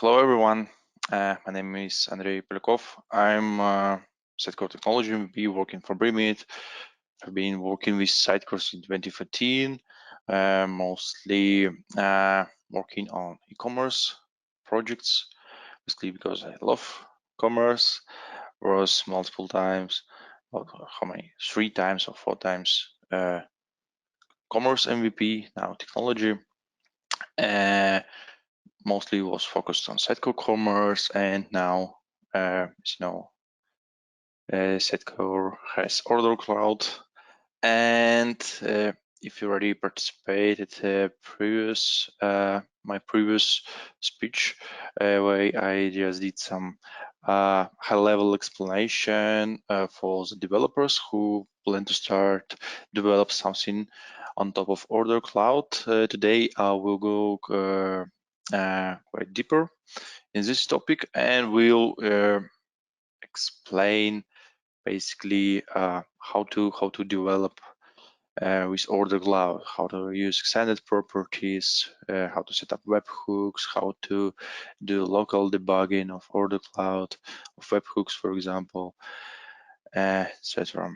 Hello everyone, my name is Andrei Paliakou. I'm Sitecore Technology, be working for Brimit. I've been working with Sitecore in 2014, mostly working on e-commerce projects, basically because I love commerce. Was multiple times, how many? 3 times or 4 times commerce MVP, now technology. Mostly was focused on Sitecore commerce, and now Sitecore has OrderCloud. And if you already participated my previous speech, where I just did some high-level explanation for the developers who plan to start develop something on top of OrderCloud. Today I will go quite deeper in this topic, and we'll explain basically how to develop with OrderCloud, how to use extended properties, how to set up webhooks, how to do local debugging of OrderCloud, of webhooks, for example, etc.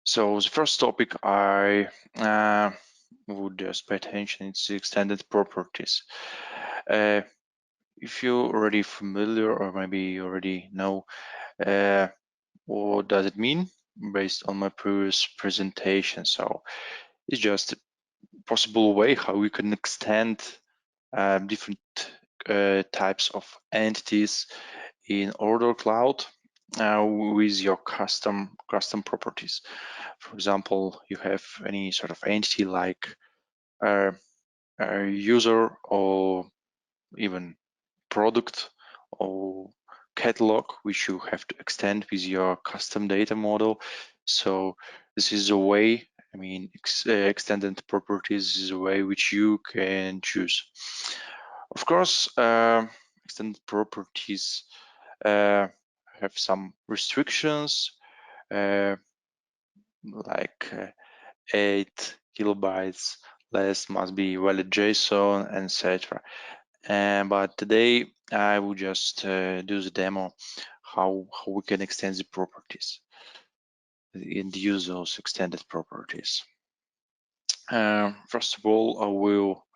So the first topic I would just pay attention, it's the extended properties. If you're already familiar, or maybe you already know what does it mean based on my previous presentation. So it's just a possible way how we can extend different types of entities in OrderCloud with your custom properties. For example, you have any sort of entity like a user or even product or catalog, which you have to extend with your custom data model. So this is a way, I mean, extended properties is a way which you can choose. Of course, extended properties have some restrictions, like 8 kilobytes less must be valid JSON, etc. But today I will just do the demo how we can extend the properties and use those extended properties. First of all, I will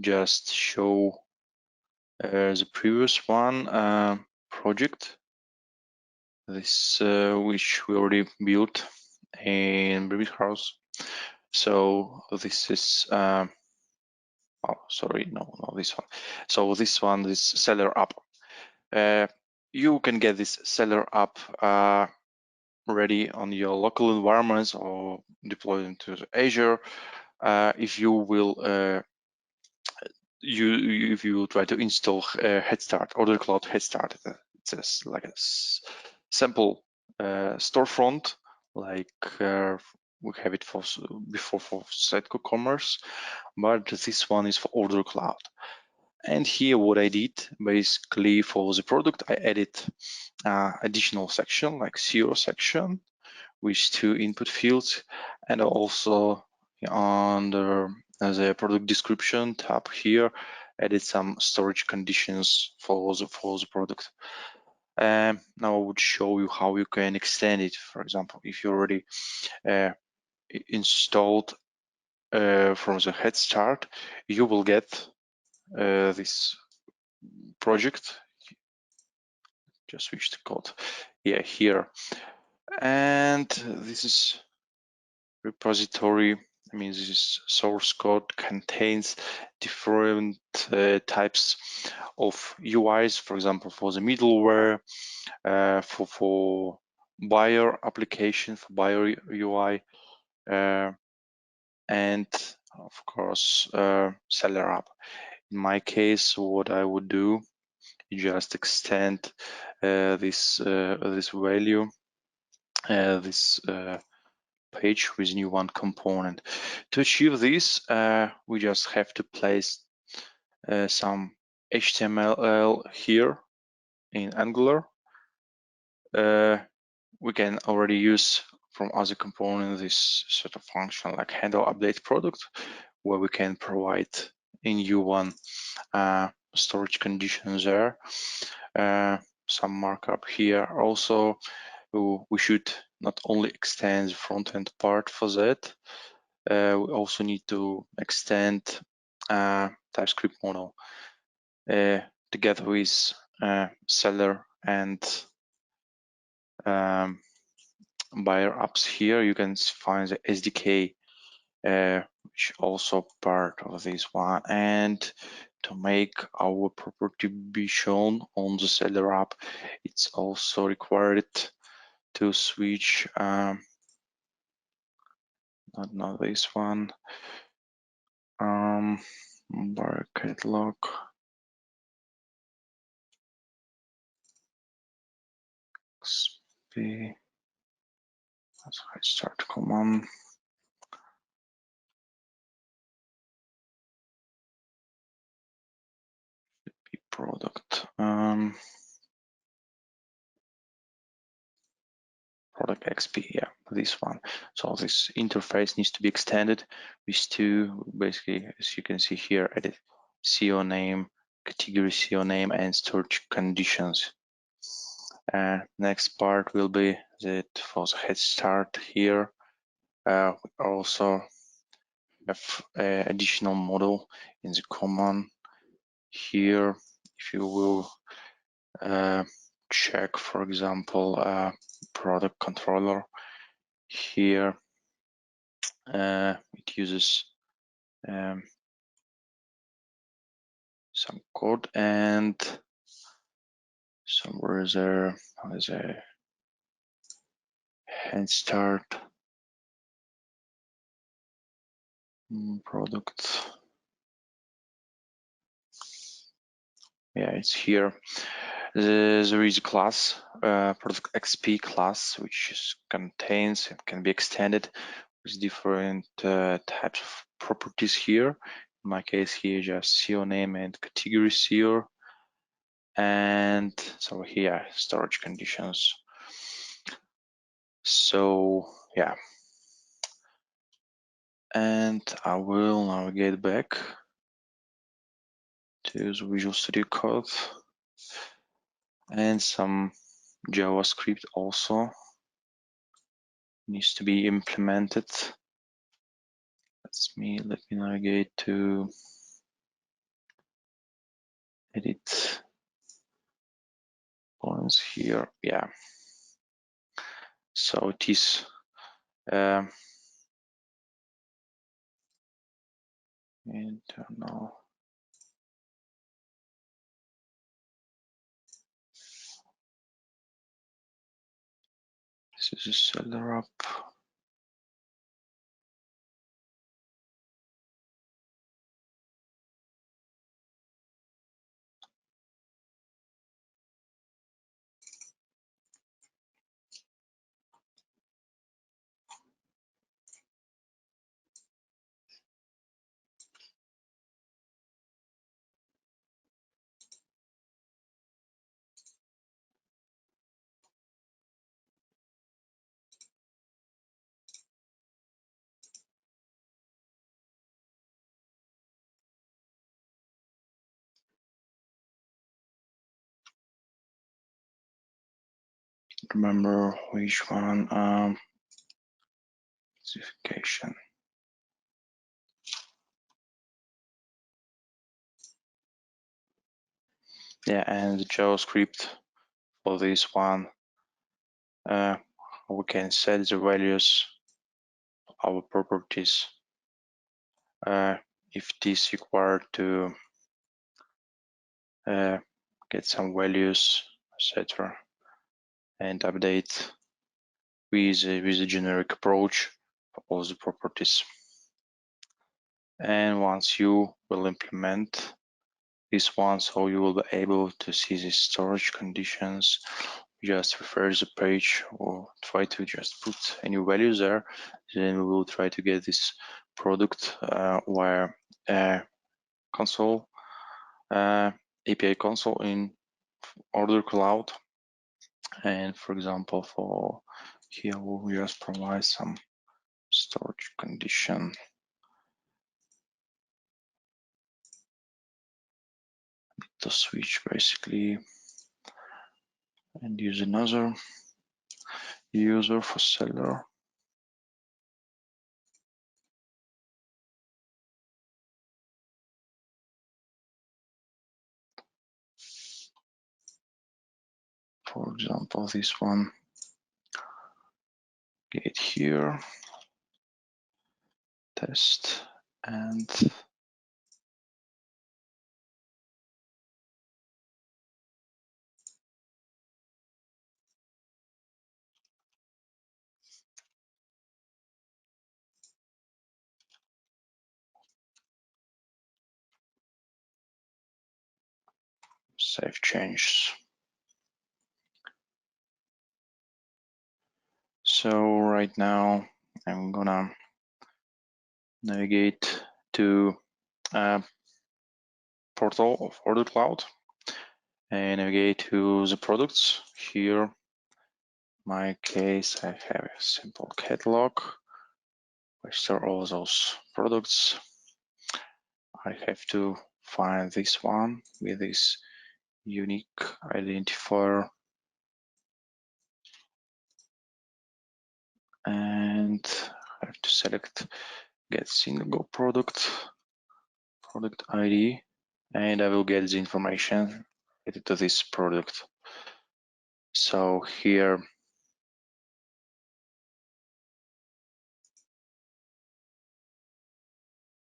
just show the previous one project, this which we already built in Belarus. So this is oh, sorry, no, this one. So this one, this seller app. You can get this seller app ready on your local environments or deploy into Azure. If you will if you try to install Head Start, OrderCloud Head Start, it's just like a simple storefront, like we have it before for Sitecore Commerce, but this one is for OrderCloud. And here what I did, basically for the product, I added additional section like SEO section with 2 input fields, and also under the product description tab here added some storage conditions for the product. Now I would show you how you can extend it. For example, if you already installed from the Head Start, you will get this project. Just switch the code. Yeah, here. And this is repository. I mean, this source code contains different types of UIs, for example, for the middleware, for buyer application, for buyer UI, and of course, seller app. In my case, what I would do, just extend this value, this page with new one component. To achieve this, we just have to place some HTML here in Angular. We can already use from other components this sort of function like handle update product, where we can provide in U1 storage conditions there. Some markup here. Also, we should not only extend the front-end part for that, we also need to extend TypeScript model together with seller and buyer apps. Here you can find the SDK, which also part of this one. And to make our property be shown on the seller app, it's also required to switch not this one, bar catalog, XP, let's start command. Product product XP, yeah, this one. So this interface needs to be extended with two, basically, as you can see here, edit CO name, category CO name, and storage conditions. Next part will be that for the head start here. We also have additional model in the command here. If you will check, for example, product controller here, it uses some code and somewhere there is a hand start product. Yeah, it's here. There is a class, product XP class, which contains and can be extended with different types of properties here. In my case here, just CO name and category CO. And so here, storage conditions. So yeah, and I will navigate back to the Visual Studio Code and some JavaScript also needs to be implemented. Let me navigate to edit points here. Yeah. So it is internal. This is a seller app. Remember which one? Specification. Yeah, and the JavaScript for this one. We can set the values of our properties if it is required to get some values, etc., and update with a generic approach of the properties. And once you will implement this one, so you will be able to see the storage conditions, just refresh the page or try to just put any values there. Then we will try to get this product via console, API console in OrderCloud. And for example, for here we'll just provide some storage condition. to switch basically and use another user for seller. For example, this one, get here, test, and save changes. So right now I'm gonna navigate to portal of OrderCloud and navigate to the products. Here, my case, I have a simple catalog. I store all those products. I have to find this one with this unique identifier, and I have to select get single product ID, and I will get the information related to this product. So here,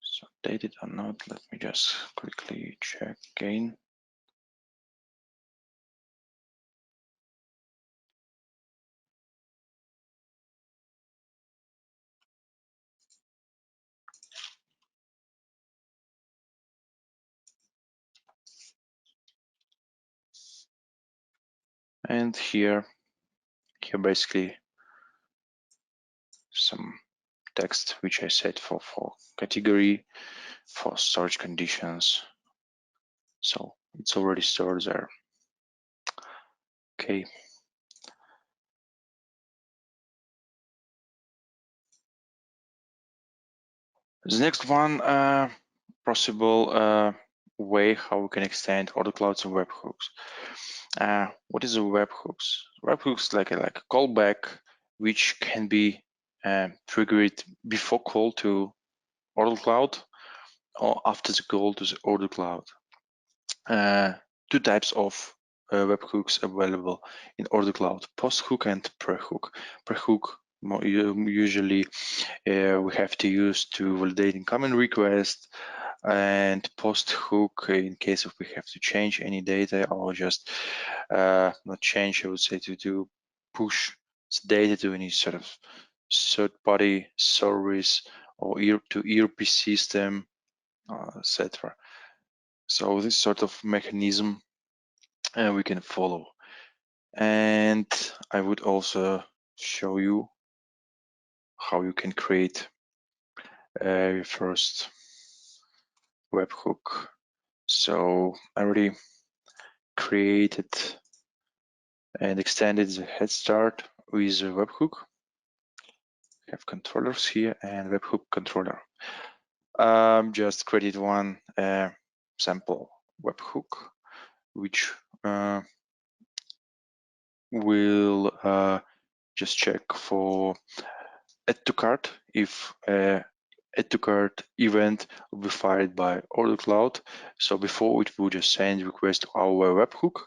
so dated or not, let me just quickly check again. And here basically some text which I set for category, for storage conditions. So it's already stored there. Okay. The next one, possible way how we can extend OrderClouds and webhooks. What is a webhooks? Webhooks like a callback, which can be triggered before call to OrderCloud or after the call to the OrderCloud. Two types of webhooks available in OrderCloud: post-hook and pre-hook. Pre-hook usually we have to use to validate incoming request, and post-hook in case if we have to change any data or just not change, I would say to push the data to any sort of third-party service or to ERP system, etc. So this sort of mechanism we can follow. And I would also show you how you can create your first webhook. So I already created and extended the head start with a webhook. We have controllers here and webhook controller. Just created one sample webhook, which will just check for add to cart if add to cart event will be fired by OrderCloud. So before it will just send request to our webhook,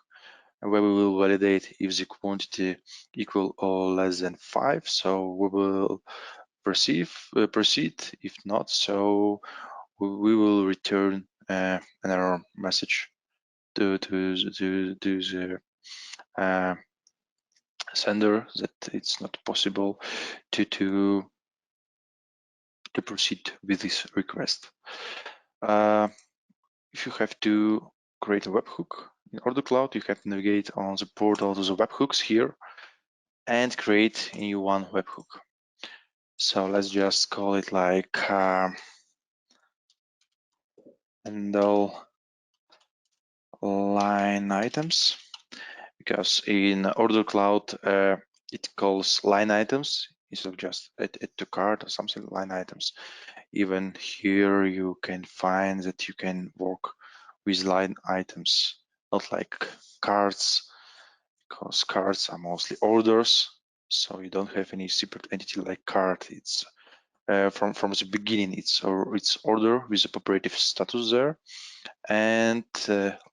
where we will validate if the quantity equal or less than 5. So we will proceed. If not, so we will return an error message to the sender that it's not possible to proceed with this request. If you have to create a webhook in OrderCloud, you have to navigate on the portal to the webhooks here and create a new one webhook. So let's just call it like handle line items, because in OrderCloud it calls line items instead of just add to cart or something, line items. Even here you can find that you can work with line items, not like cards, because cards are mostly orders. So you don't have any separate entity like card. It's from the beginning, it's order with a operative status there, and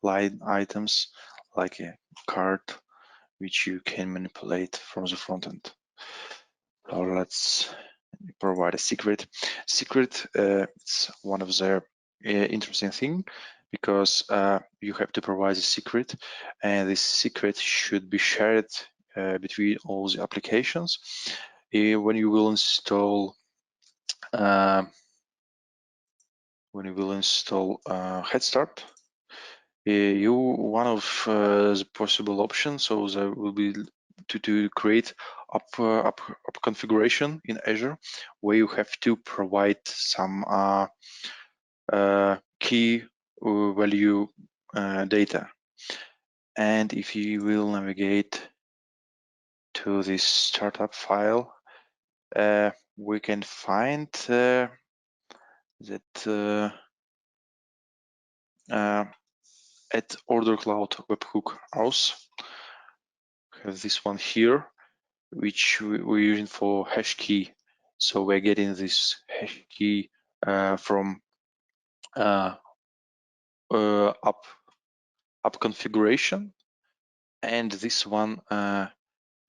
line items like a card which you can manipulate from the front end. So let's provide a secret. Secret, it's one of the interesting thing, because you have to provide a secret, and this secret should be shared between all the applications. When you will install Head Start, one of the possible options, so there will be to create up configuration in Azure, where you have to provide some key value data. And if you will navigate to this startup file, we can find that at OrderCloud Webhook house, we have this one here, which we're using for hash key. So we're getting this hash key from up configuration, and this one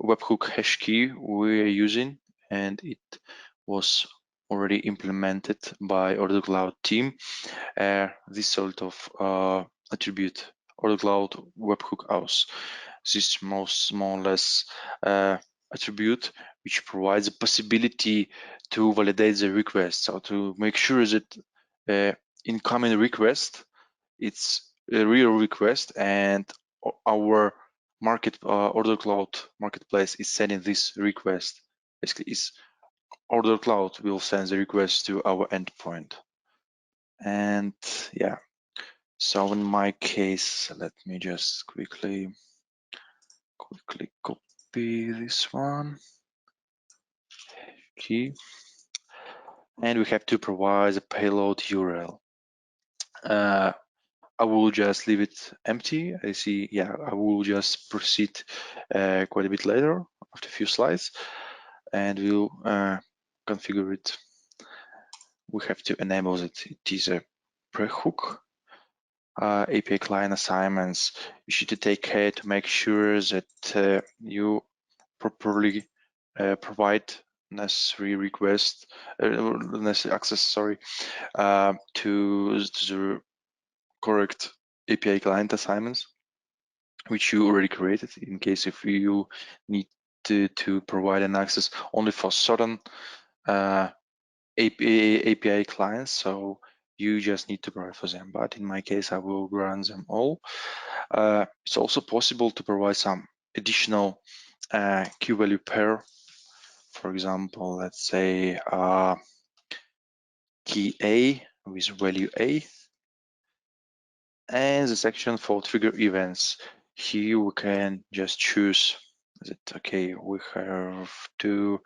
webhook hash key we're using, and it was already implemented by OrderCloud team. This sort of attribute OrderCloud webhook house. This most more or less attribute which provides a possibility to validate the request, so to make sure that incoming request, it's a real request, and our OrderCloud marketplace is sending this request. Basically, is OrderCloud will send the request to our endpoint. And yeah, so in my case, let me just quickly copy this one key, and we have to provide a payload URL. I will just leave it empty. I see, yeah, I will just proceed quite a bit later after a few slides, and we'll configure it. We have to enable it. It is a pre-hook. API client assignments. You should take care to make sure that you properly provide necessary request, necessary access, sorry, to the correct API client assignments, which you already created, in case if you need to provide an access only for certain API clients, so you just need to provide for them. But in my case, I will grant them all. It's also possible to provide some additional key value pair. For example, let's say key A with value A, and the section for trigger events. Here we can just choose that, okay, we have to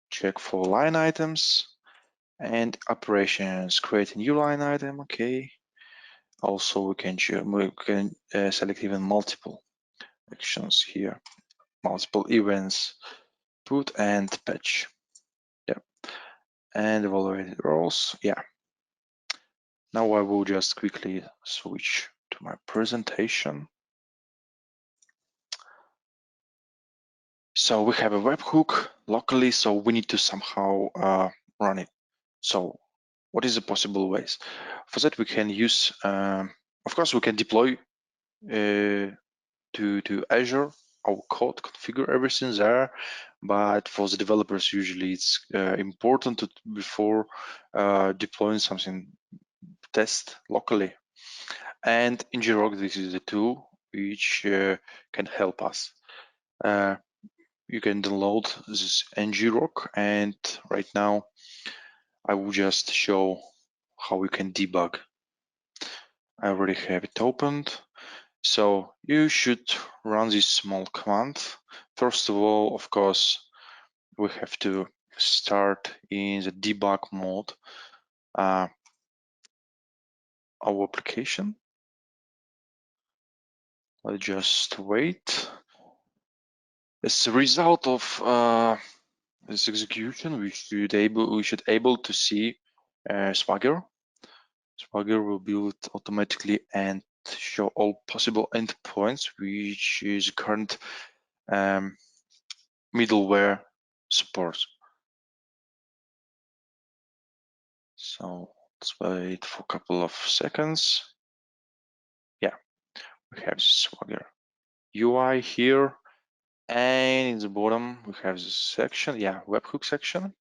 check for line items and operations, create a new line item, okay. Also, we can select even multiple actions here, multiple events, put and patch. Yeah, and evaluate roles. Yeah. Now I will just quickly switch to my presentation. So we have a webhook locally, so we need to somehow run it. So what is the possible ways? For that, we can use, of course, we can deploy to Azure our code, configure everything there. But for the developers, usually it's important to, before deploying something, test locally. And in ngrok, this is the tool which can help us. You can download this ngrok, and right now I will just show how we can debug. I already have it opened. So you should run this small command. First of all, of course, we have to start in the debug mode. our application. Let's just wait. As a result of this execution, we should able to see Swagger. Swagger will build automatically and show all possible endpoints, which is current middleware supports. So let's wait for a couple of seconds. Yeah, we have Swagger UI here, and in the bottom we have this section, Webhook section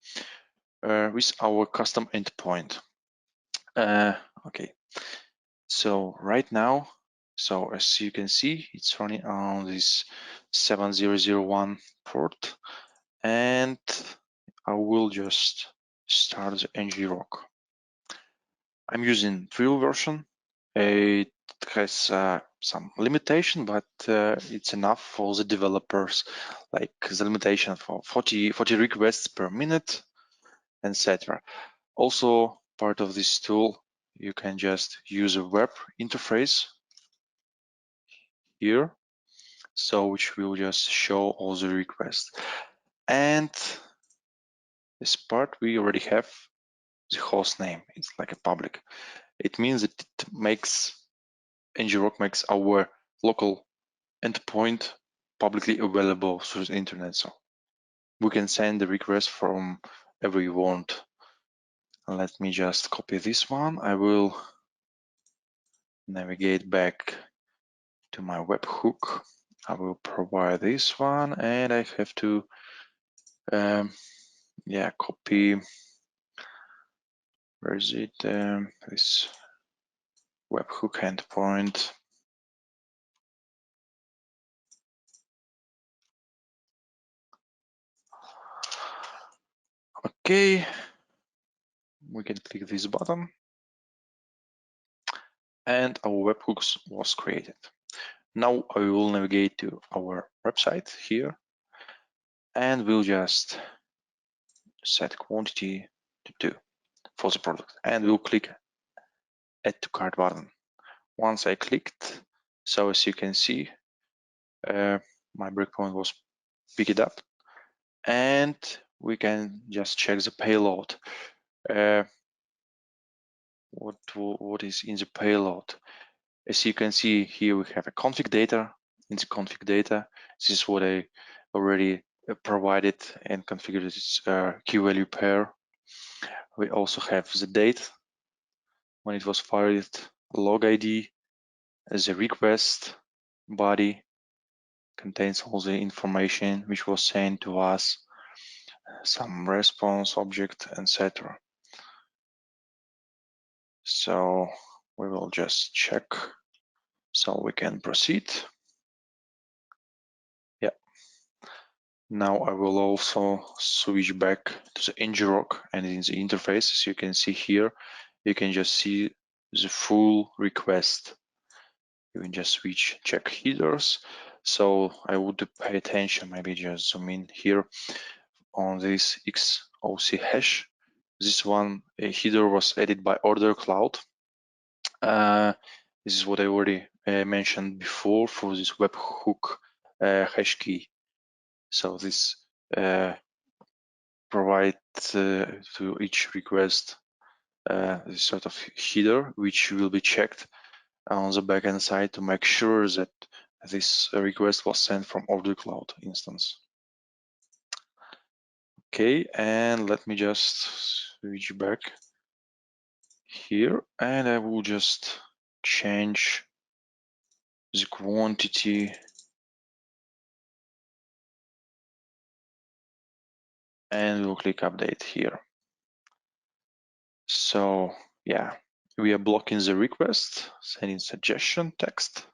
with our custom endpoint. Okay, so right now, so as you can see, it's running on this 7001 port, and I will just start the ngrok. I'm using trial version. It has some limitation, but it's enough for the developers, like the limitation for 40 requests per minute, etc. Also, part of this tool, you can just use a web interface here, so which will just show all the requests. And this part, we already have the host name. It's like a public. It means that it makes ngrok makes our local endpoint publicly available through the internet, so we can send the request from wherever you want. Let me just copy this one. I will navigate back to my webhook. I will provide this one, and I have to copy, where is it, this webhook endpoint. Okay, we can click this button, and our webhooks was created. Now I will navigate to our website here, and we'll just set quantity to 2 for the product, and we'll click add to cart button. Once I clicked, so as you can see, my breakpoint was picked up, and we can just check the payload. What is in the payload? As you can see here, we have a config data. In the config data, this is what I already provided and configured its key value pair. We also have the date when it was fired, log ID, the request body contains all the information which was sent to us, some response object, etc. So we will just check so we can proceed. Yeah. Now I will also switch back to the ngrok, and in the interface, as you can see here, you can just see the full request. You can just switch check headers. So I would pay attention, maybe just zoom in here on this XOC hash. This one, a header was added by OrderCloud. This is what I already mentioned before for this webhook hash key. So this provides to each request this sort of header, which will be checked on the backend side to make sure that this request was sent from OrderCloud instance. Okay, and let me just switch back here, and I will just change the quantity and we'll click update here. So yeah, we are blocking the request, sending suggestion text.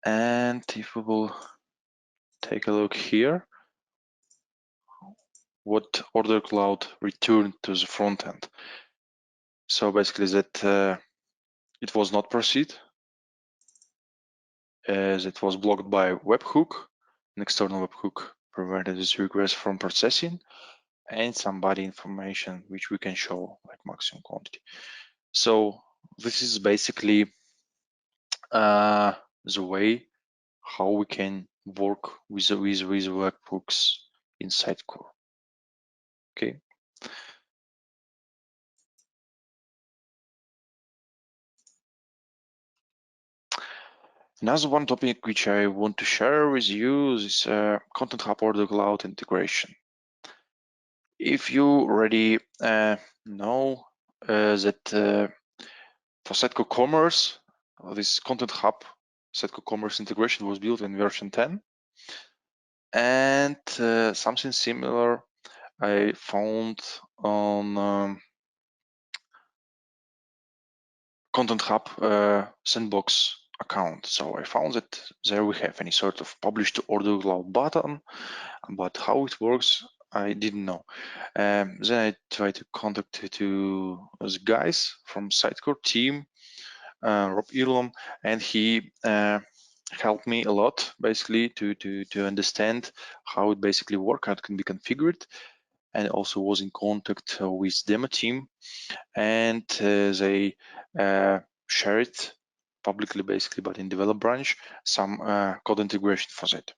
And if we will take a look here, what OrderCloud returned to the front end. So basically that it was not proceed, as it was blocked by Webhook. An external Webhook prevented this request from processing, and some body information which we can show like maximum quantity. So this is basically the way how we can work with webhooks in Sitecore. Okay. Another one topic which I want to share with you is Content Hub OrderCloud integration. If you already know that for Sitecore Commerce, this Content Hub Sitecore Commerce integration was built in version 10, and something similar I found on Content Hub sandbox account. So I found that there we have any sort of publish to OrderCloud button, but how it works I didn't know. Then I tried to contact to the guys from Sitecore team, Rob Earlom, and he helped me a lot basically to understand how it basically works, how it can be configured, and also was in contact with demo team, and they shared publicly basically, but in develop branch, some code integration for that.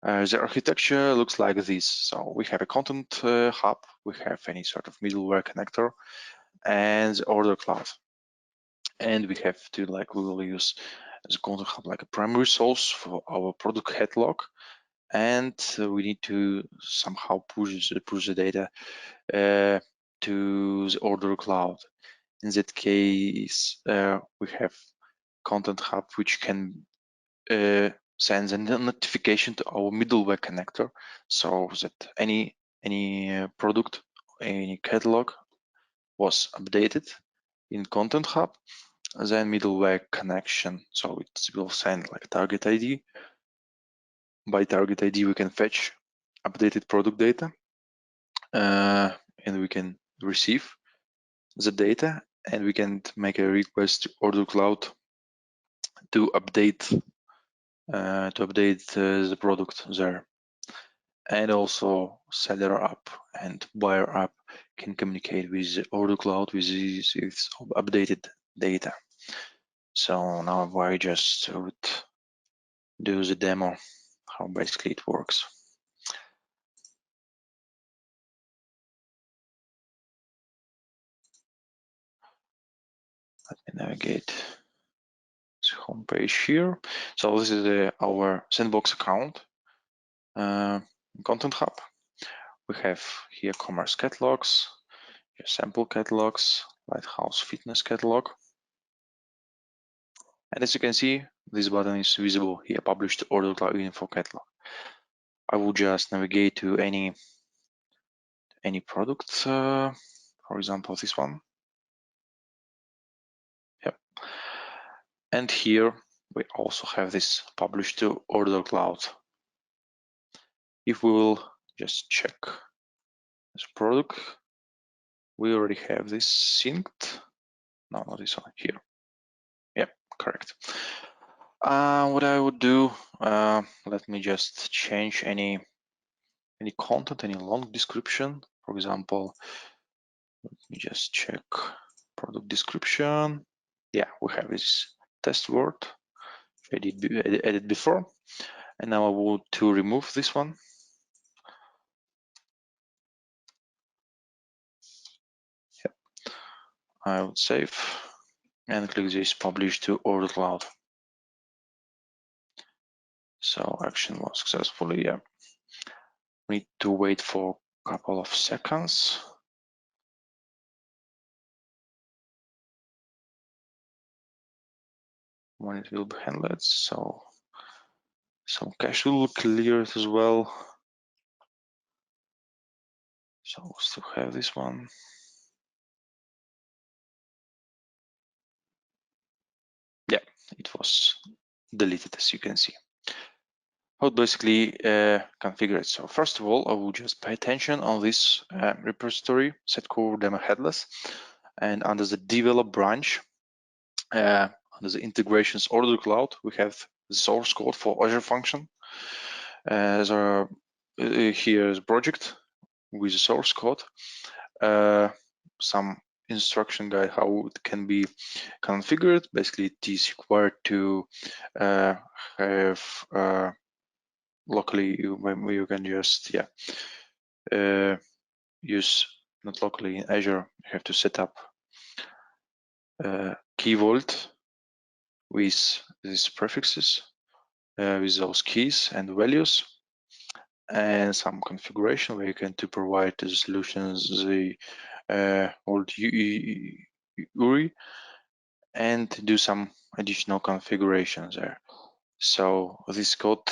The architecture looks like this. So we have a content hub, we have any sort of middleware connector, and the OrderCloud. And we have to we will use the content hub like a primary source for our product catalog, and we need to somehow push the data to the OrderCloud. In that case, we have content hub which can send a notification to our middleware connector, so that any product, any catalog was updated in content hub. Then middleware connection, so it will send like target ID. By target ID, we can fetch updated product data, and we can receive the data, and we can make a request to OrderCloud to update the product there. And also seller app and buyer app can communicate with OrderCloud with its updated data. So now I just would do the demo how basically it works. Let me navigate the home page here. So this is our sandbox account, Content Hub. We have here commerce catalogs, your sample catalogs, Lighthouse Fitness catalog. And as you can see, this button is visible here, published OrderCloud info catalog. I will just navigate to any product, for example, this one. Yep. And here we also have this published to OrderCloud. If we will just check this product, we already have this synced. No, not this one, here. Yep, correct. What I would do, let me just change any content, any long description. For example, let me just check product description. Yeah, we have this test word I did edit before, and now I want to remove this one. Yep. I would save and click this publish to OrderCloud. So action was successfully. Yeah, we need to wait for a couple of seconds. When it will be handled, so some cache will clear it as well. So we'll still have this one. Yeah, it was deleted, as you can see. How to basically configure it. So first of all, I will just pay attention on this repository, Sitecore demo headless, and under the develop branch, under the integrations OrderCloud, we have the source code for Azure function. Here is a project with the source code, some instruction guide how it can be configured. Basically, it is required to have locally. You can just use, not locally in Azure. You have to set up key vault with these prefixes, with those keys and values, and some configuration where you can to provide the solutions the old URI and do some additional configurations there. So this code,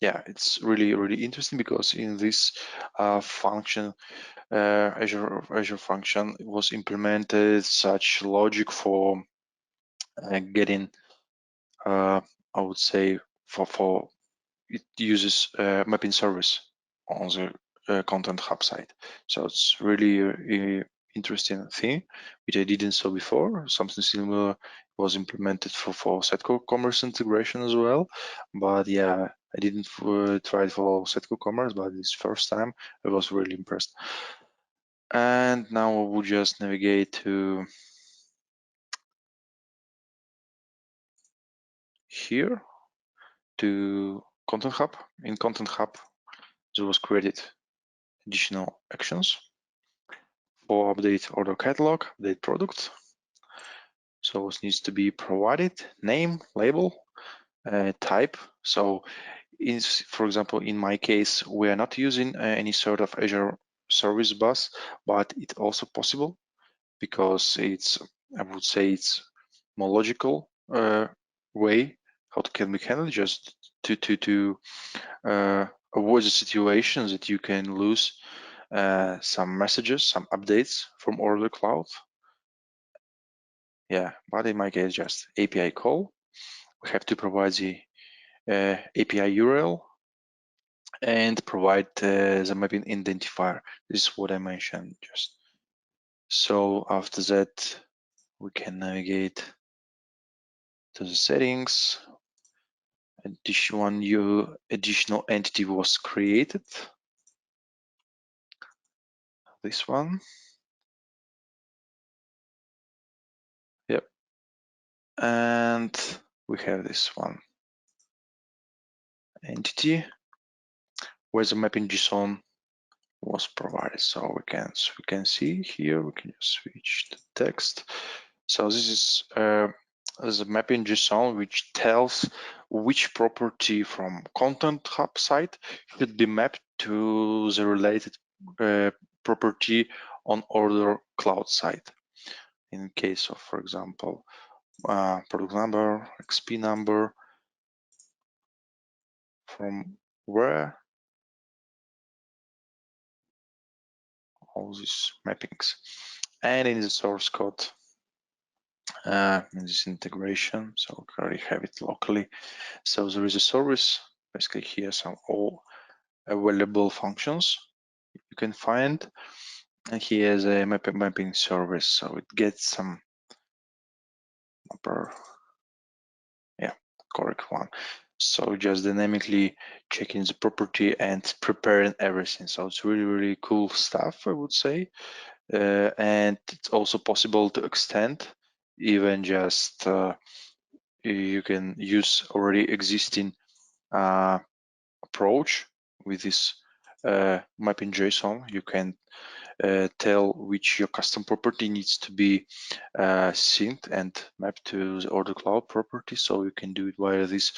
it's really interesting because in this function, Azure function was implemented such logic for getting, I would say, for it uses mapping service on the Content Hub side. So it's really interesting thing, which I didn't saw before. Something similar was implemented for Sitecore Commerce integration as well. But yeah, I didn't try it for Sitecore Commerce, but this first time I was really impressed. And now I will just navigate to here to Content Hub. In Content Hub, there was created additional actions for update order catalog, update product. So it needs to be provided, name, label, type. So for example, in my case, we are not using any sort of Azure service bus, but it's also possible because I would say it's more logical way how it can be handled, just to avoid the situations that you can lose some messages, some updates from OrderCloud. Yeah, but in my case, just API call. We have to provide the API URL and provide the mapping identifier. This is what I mentioned just. So after that, we can navigate to the settings. One new additional entity was created. This one. Yep. And we have this one entity where the mapping JSON was provided. So we can see here, we can just switch the text. So this is the mapping JSON which tells which property from Content Hub site should be mapped to the related property on OrderCloud site. In case of, for example, product number, XP number, from where all these mappings, and in the source code in this integration, so we already have it locally. So there is a service, basically here some all available functions you can find, and here is a mapping service, so it gets some mapper, correct one. So just dynamically checking the property and preparing everything. So it's really cool stuff, I would say. And it's also possible to extend, even just you can use already existing approach with this mapping JSON. You can tell which your custom property needs to be synced and mapped to the OrderCloud property. So you can do it via this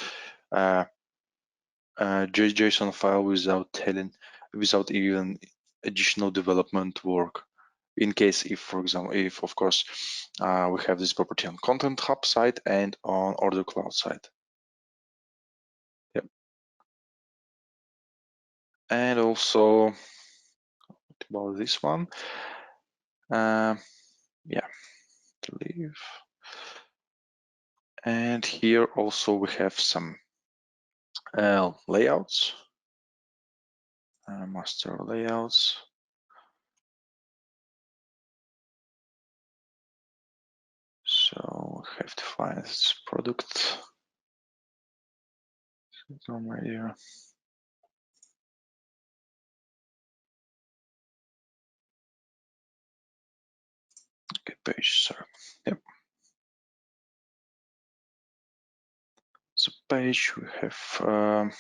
JSON file without even additional development work. In case if, for example, if of course we have this property on Content Hub side and on OrderCloud side. Yep. And also what about this one? Yeah, to leave. And here also we have some layouts, master layouts. So we have to find this product. Right here. Okay, page, sorry. Yep. So page, we have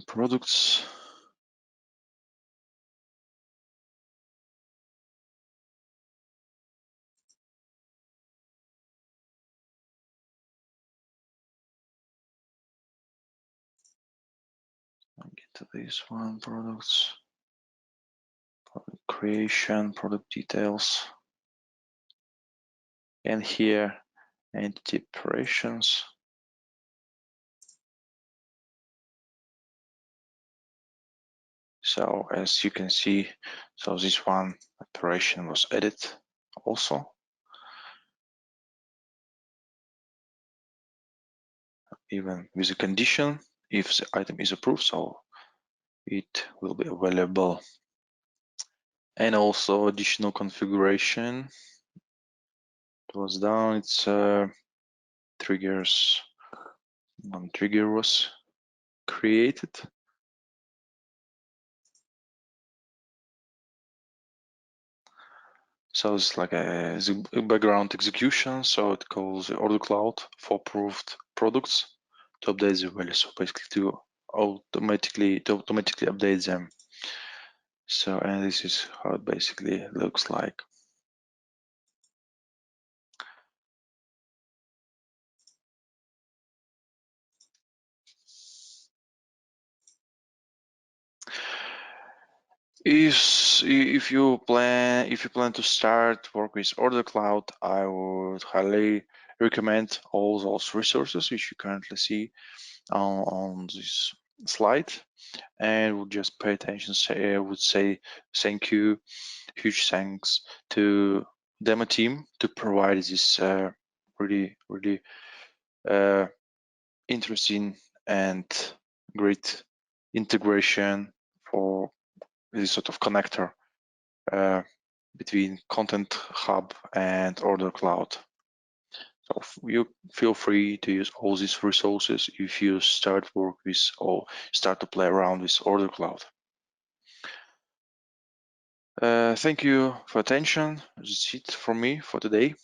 products. I'll get to this one, products, product creation, product details. And here, entity operations. So as you can see, so this one operation was added also. Even with a condition, if the item is approved, so it will be available. And also additional configuration. It was done. It's triggers. One trigger was created. So it's like a background execution. So it calls the OrderCloud for approved products to update the value. So basically to automatically update them. So, and this is how it basically looks like. If you plan to start work with OrderCloud, I would highly recommend all those resources which you currently see on this slide, and would just pay attention. I would say thank you, huge thanks to demo team to provide this really interesting and great integration for this sort of connector between Content Hub and OrderCloud. So you feel free to use all these resources if you start work with or start to play around with OrderCloud. Thank you for attention. That's it from me for today.